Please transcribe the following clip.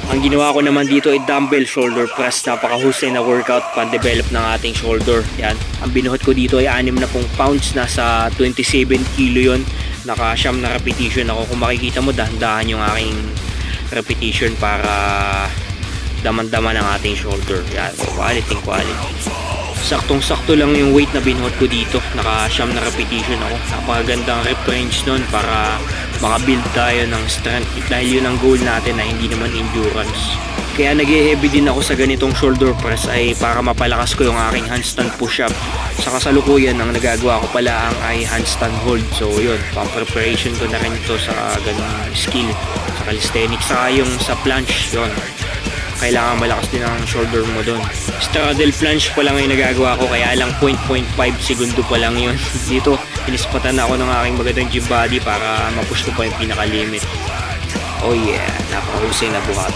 Ang ginawa ko naman dito ay dumbbell shoulder press. Napakahusay na workout pan-develop ng ating shoulder. Yan. Ang binuhat ko dito ay 60 pounds. Nasa 27 kilo yon. Naka-siyam na repetition ako. Kung makikita mo, dahan-dahan yung aking repetition para daman-daman ng ating shoulder. Yan. Quality. Saktong-sakto lang yung weight na binuhat ko dito. Naka-siyam na repetition ako. Napakagandang rep range nun para makabuild tayo ng strength dahil yun ang goal natin na hindi naman endurance. Kaya nag-heavy din ako sa ganitong shoulder press ay para mapalakas ko yung aking handstand push-up. Sa kasalukuyan ang nagagawa ko pala ang ay handstand hold. So yun, pang-preparation ko na rin ito sa ganung skill sa calisthenics. Saka yung sa planche yun, kailangan malakas din ang shoulder mo doon. Straddle planche pa lang yung nagagawa ko, kaya lang 0.5 segundo pa lang yun. Dito, inispatan ako ng aking magandang gym body para mapush ko pa yung pinaka-limit. Oh yeah, napakahusay na buhat.